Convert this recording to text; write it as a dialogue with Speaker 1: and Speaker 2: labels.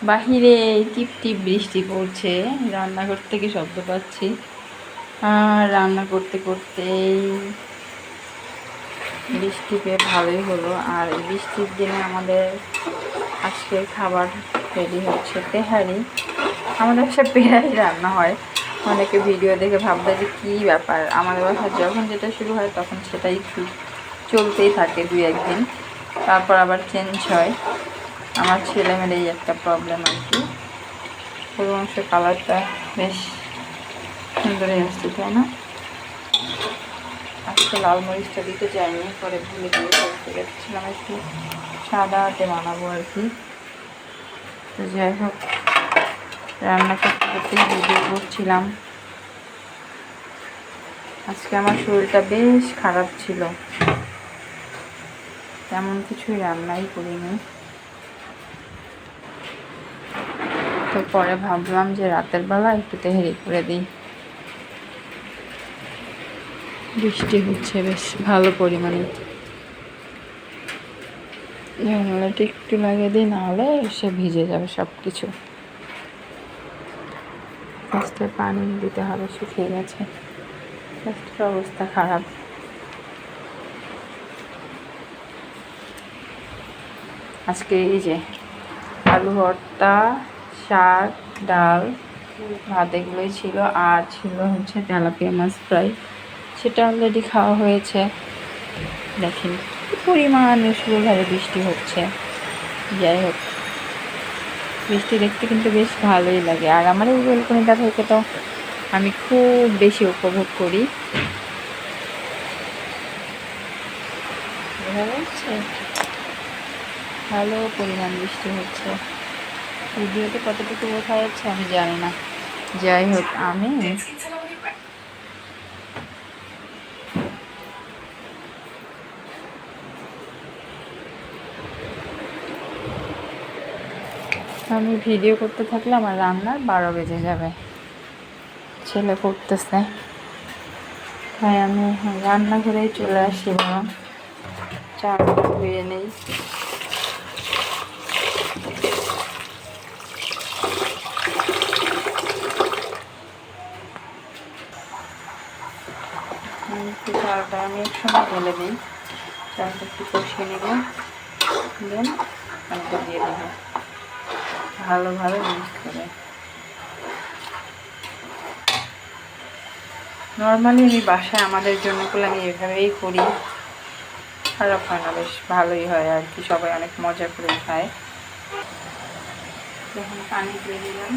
Speaker 1: বাহিরে টিপ টিপ বৃষ্টি পড়ছে, রান্নাঘর থেকে শব্দ পাচ্ছি। আর রান্না করতে করতেই বৃষ্টি পেয়ে ভালোই হলো। আর এই বৃষ্টির দিনে আমাদের আজকের খাবার রেডি হচ্ছে তেহারি। আমাদের বাসায় প্রায়ই রান্না হয়। অনেকে ভিডিও দেখে ভাববে যে কী ব্যাপার, আমাদের বাসায় যখন যেটা শুরু হয় তখন সেটাই চলতেই থাকে 2-1 দিন, তারপর আবার চেঞ্জ হয়। আমার ছেলেমেয়ের এই একটা প্রবলেম আর কি। গরু মাংসের কালারটা বেশ সুন্দরই আসছে, তাই না? আজকে লাল মরিচটা দিতে যাইনি, পরে ভুলে গিয়ে করতে যাচ্ছিলাম, একটু সাদাতে বানাবো আর কি। তো যাই হোক, রান্না করতে করতে ভিডিও করছিলাম। আজকে আমার শরীরটা বেশ খারাপ ছিল, তেমন কিছুই রান্নাই করিনি। তো পরে ভাবলাম যে রাতের বেলা একটু তেহারি করে দিই। বৃষ্টি হচ্ছে বেশ ভালো পরিমাণে, জানালাটা একটু লাগিয়ে দিই, নাহলে সে ভিজে যাবে সব কিছু। রাস্তায় পানি দিতে হবে, শুকিয়ে গেছে, রাস্তার অবস্থা খারাপ। আজকে এই যে আলু ভর্তা, শাক, ডাল, ভাত এগুলোই ছিল। আর ছিল হচ্ছে তেলাপিয়া মাছ ফ্রাই, সেটা অলরেডি খাওয়া হয়েছে। দেখেন কি পরিমাণ মুষলধারে বৃষ্টি হচ্ছে। যাই হোক, বৃষ্টি দেখতে কিন্তু বেশ ভালোই লাগে। আর আমার এই বেলকনিটা থেকে তো আমি খুব বেশি উপভোগ করি। ভালো পরিমাণ বৃষ্টি হচ্ছে। ভিডিওতে কতটুকু বোঝা যাচ্ছে আমি জানি না। যাই হোক, আমি ভিডিও করতে থাকলে আমার রান্নার 12 বেজে যাবে। ছেলে পড়তেছে, তাই আমি রান্নাঘরেই চলে আসি, বরং চাটা ধুয়ে নেই। চালটা আমি একসঙ্গে ঢেলে দিই, চালটা একটু কষিয়ে নেব, দেন পানিটা দিয়ে দেবো ভালোভাবে মিক্স করে। নর্মালি আমি বাসায় আমাদের জন্য করলে আমি এভাবেই করি, খারাপ হয় না, বেশ ভালোই হয় আর কি, সবাই অনেক মজা করে খায়। যখন পানি দিয়ে দিলাম,